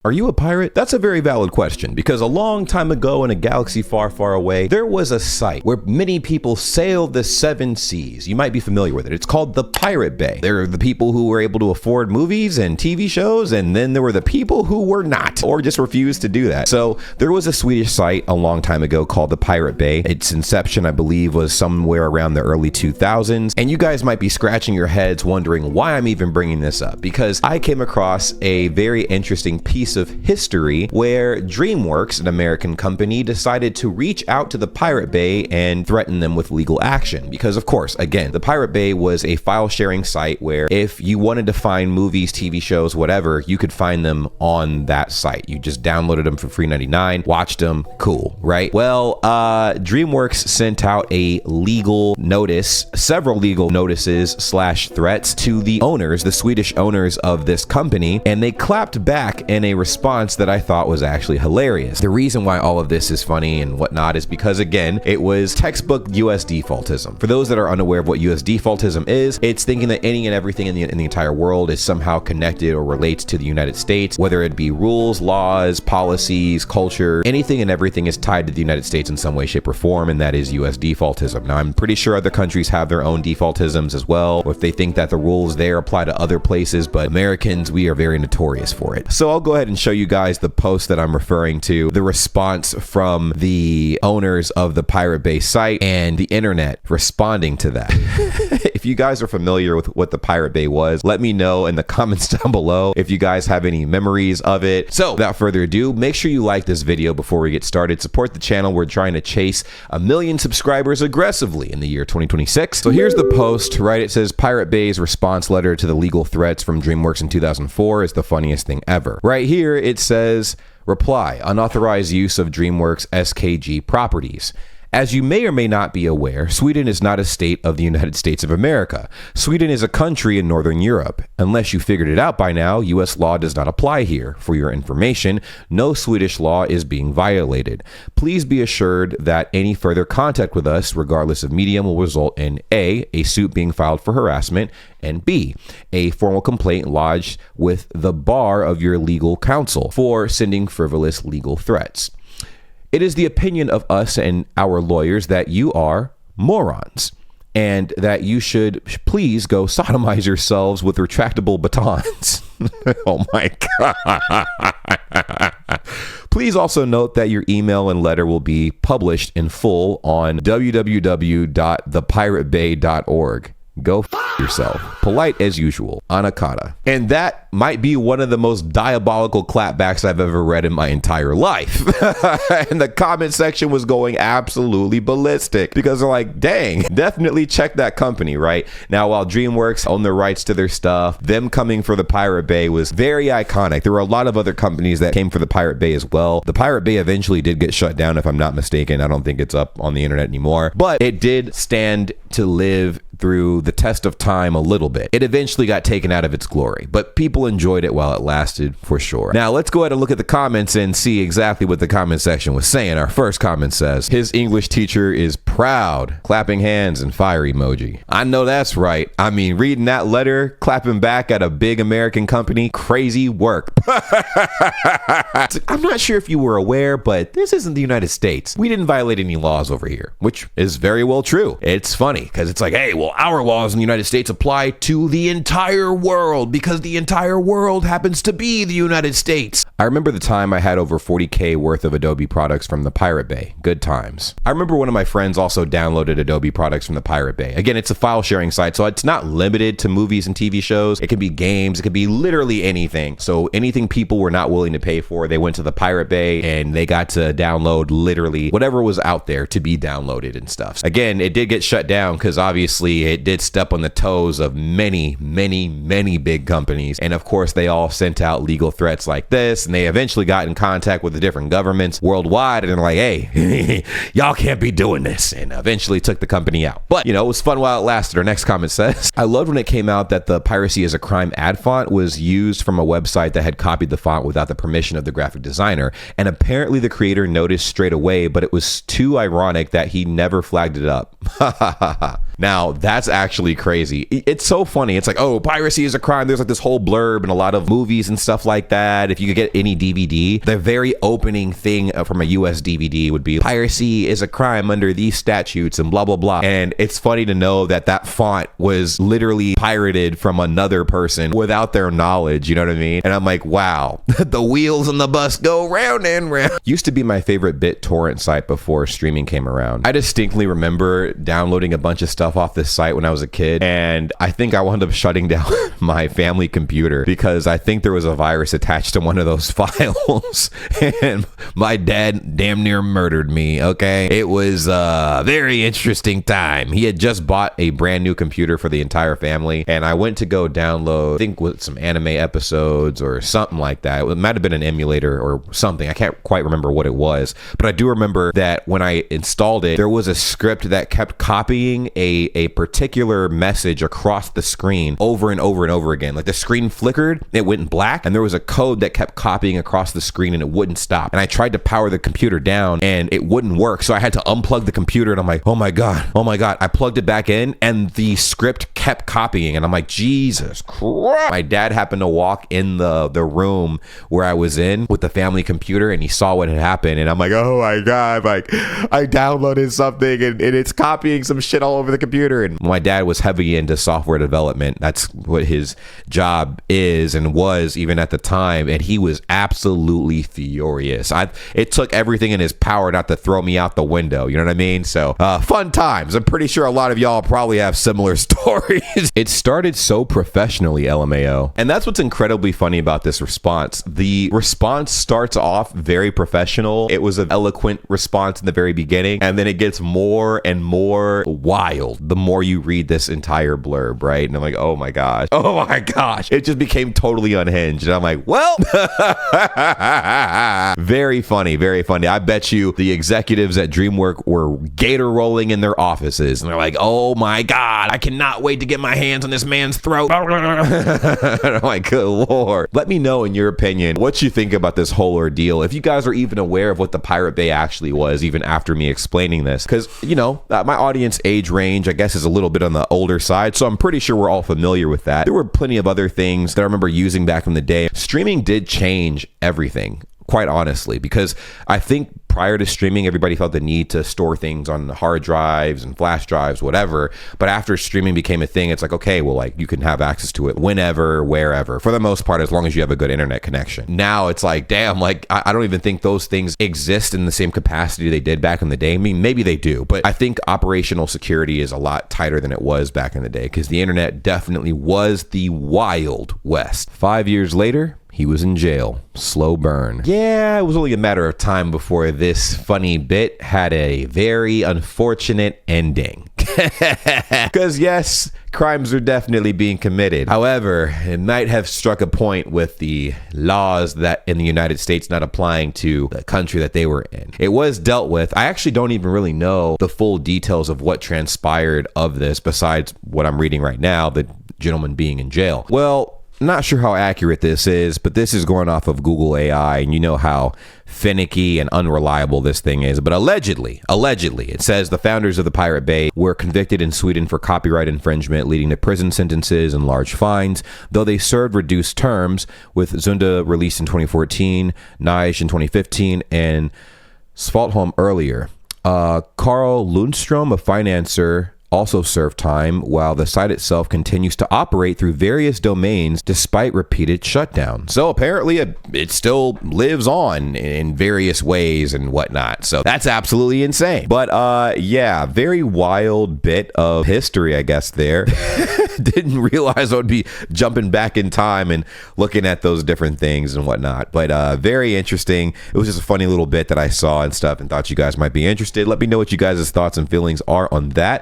Are you a pirate? That's a very valid question, because a long time ago in a galaxy far, far away, there was a site where many people sailed the seven seas. You might be familiar with it. It's called the Pirate Bay. There are the people who were able to afford movies and TV shows, and then there were the people who were not, or just refused to do that. So there was a Swedish site a long time ago called the Pirate Bay. Its inception, I believe, was somewhere around the early 2000s. And you guys might be scratching your heads wondering why I'm even bringing this up, because I came across a very interesting piece of history where DreamWorks, an American company, decided to reach out to the Pirate Bay and threaten them with legal action. Because of course, again, the Pirate Bay was a file sharing site where if you wanted to find movies, TV shows, whatever, you could find them on that site. You just downloaded them for free 99, watched them, cool, right? Well, DreamWorks sent out a legal notice, several legal notices / threats to the owners, the Swedish owners of this company, and they clapped back in a response that I thought was actually hilarious. The reason why all of this is funny and whatnot is because, again, it was textbook US defaultism. For those that are unaware of what US defaultism is, it's thinking that any and everything in the entire world is somehow connected or relates to the United States, whether it be rules, laws, policies, culture, anything and everything is tied to the United States in some way, shape, or form, and that is US defaultism. Now, I'm pretty sure other countries have their own defaultisms as well, or if they think that the rules there apply to other places, but Americans, we are very notorious for it. So I'll go ahead and show you guys the post that I'm referring to, the response from the owners of the Pirate Bay site and the internet responding to that. If you guys are familiar with what the Pirate Bay was, let me know in the comments down below if you guys have any memories of it. So without further ado, make sure you like this video before we get started. Support the channel. We're trying to chase 1 million subscribers aggressively in the year 2026. So here's the post, right? It says Pirate Bay's response letter to the legal threats from DreamWorks in 2004 is the funniest thing ever. Right here, it says, reply, unauthorized use of DreamWorks SKG properties. As you may or may not be aware, Sweden is not a state of the United States of America. Sweden is a country in Northern Europe. Unless you figured it out by now, US law does not apply here. For your information, no Swedish law is being violated. Please be assured that any further contact with us, regardless of medium, will result in A, a suit being filed for harassment, and B, a formal complaint lodged with the bar of your legal counsel for sending frivolous legal threats. It is the opinion of us and our lawyers that you are morons and that you should please go sodomize yourselves with retractable batons. Oh my God. Please also note that your email and letter will be published in full on www.thepiratebay.org. Go yourself. Polite as usual. Anakata. And that might be one of the most diabolical clapbacks I've ever read in my entire life. And the comment section was going absolutely ballistic because they're like, dang, definitely check that company, right? Now, while DreamWorks owned the rights to their stuff, them coming for the Pirate Bay was very iconic. There were a lot of other companies that came for the Pirate Bay as well. The Pirate Bay eventually did get shut down, if I'm not mistaken. I don't think it's up on the internet anymore, but it did stand to live through the test of time a little bit. It eventually got taken out of its glory, but people enjoyed it while it lasted for sure. Now let's go ahead and look at the comments and see exactly what the comment section was saying. Our first comment says, his English teacher is proud, clapping hands and fire emoji. I know that's right. I mean, reading that letter, clapping back at a big American company, crazy work. I'm not sure if you were aware, but this isn't the United States. We didn't violate any laws over here, which is very well true. It's funny because it's like, hey, well, our laws in the United States apply to the entire world because the entire world happens to be the United States. I remember the time I had over 40K worth of Adobe products from the Pirate Bay. Good times. I remember one of my friends also downloaded Adobe products from the Pirate Bay. Again, it's a file sharing site, so it's not limited to movies and TV shows. It can be games. It could be literally anything. So anything people were not willing to pay for, they went to the Pirate Bay and they got to download literally whatever was out there to be downloaded and stuff. Again, it did get shut down because obviously it did step on the toes of many big companies. And of course, they all sent out legal threats like this, and they eventually got in contact with the different governments worldwide, and they're like, hey, y'all can't be doing this, and eventually took the company out. But, you know, it was fun while it lasted. Our next comment says, I loved when it came out that the piracy as a crime ad font was used from a website that had copied the font without the permission of the graphic designer, and apparently the creator noticed straight away, but it was too ironic that he never flagged it up. Now, that's actually crazy. It's so funny. It's like, oh, piracy is a crime. There's like this whole blurb in a lot of movies and stuff like that. If you could get any DVD, the very opening thing from a US DVD would be, piracy is a crime under these statutes and blah, blah, blah. And it's funny to know that that font was literally pirated from another person without their knowledge. You know what I mean? And I'm like, wow, the wheels on the bus go round and round. Used to be my favorite BitTorrent site before streaming came around. I distinctly remember downloading a bunch of stuff off this site when I was a kid, and I think I wound up shutting down my family computer because I think there was a virus attached to one of those files, and my dad damn near murdered me. Okay, it was a very interesting time. He had just bought a brand new computer for the entire family, and I went to go download, I think with some anime episodes or something like that. It might have been an emulator or something. I can't quite remember what it was, but I do remember that when I installed it, there was a script that kept copying a particular message across the screen over and over and over again. Like the screen flickered, it went black, and there was a code that kept copying across the screen and it wouldn't stop. And I tried to power the computer down and it wouldn't work. So I had to unplug the computer, and I'm like, oh my God. I plugged it back in and the script kept copying, and I'm like, Jesus Christ. My dad happened to walk in the room where I was in with the family computer, and he saw what had happened, and I'm like, oh my God, like I downloaded something and it's copying some shit all over the computer. And my dad was heavy into software development. That's what his job is and was even at the time, and he was absolutely furious. It took everything in his power not to throw me out the window, you know what I mean? So fun times. I'm pretty sure a lot of y'all probably have similar stories. It started so professionally, LMAO, and that's what's incredibly funny about this response. The response starts off very professional. It was an eloquent response in the very beginning, and then it gets more and more wild the more you read this entire blurb, right? And I'm like, oh my gosh, it just became totally unhinged. And I'm like, well, very funny, very funny. I bet you the executives at DreamWorks were gator rolling in their offices, and they're like, oh my God, I cannot wait to get my hands on this man's throat. I'm like, good Lord. Let me know in your opinion what you think about this whole ordeal, if you guys are even aware of what the Pirate Bay actually was, even after me explaining this, because you know my audience age range, I guess, is a little bit on the older side, so I'm pretty sure we're all familiar with that. There were plenty of other things that I remember using back in the day. Streaming did change everything, quite honestly, because I think prior to streaming, everybody felt the need to store things on hard drives and flash drives, whatever. But after streaming became a thing, it's like, okay, well, like you can have access to it whenever, wherever, for the most part, as long as you have a good internet connection. Now it's like, damn, like I don't even think those things exist in the same capacity they did back in the day. I mean, maybe they do, but I think operational security is a lot tighter than it was back in the day, because the internet definitely was the Wild West. 5 years later, he was in jail. Slow burn. Yeah, it was only a matter of time before this funny bit had a very unfortunate ending. Because yes, crimes are definitely being committed. However, it might have struck a point with the laws that in the United States not applying to the country that they were in. It was dealt with. I actually don't even really know the full details of what transpired of this besides what I'm reading right now, the gentleman being in jail. Well, not sure how accurate this is, but this is going off of Google AI, and you know how finicky and unreliable this thing is. But allegedly, it says the founders of the Pirate Bay were convicted in Sweden for copyright infringement, leading to prison sentences and large fines, though they served reduced terms, with Zunda released in 2014, Nige in 2015, and Svaltholm earlier. Carl Lundstrom, a financer, also served time, while the site itself continues to operate through various domains despite repeated shutdowns. So apparently it still lives on in various ways and whatnot. So that's absolutely insane. But yeah, very wild bit of history, I guess, there. Didn't realize I would be jumping back in time and looking at those different things and whatnot. But very interesting. It was just a funny little bit that I saw and stuff and thought you guys might be interested. Let me know what you guys' thoughts and feelings are on that.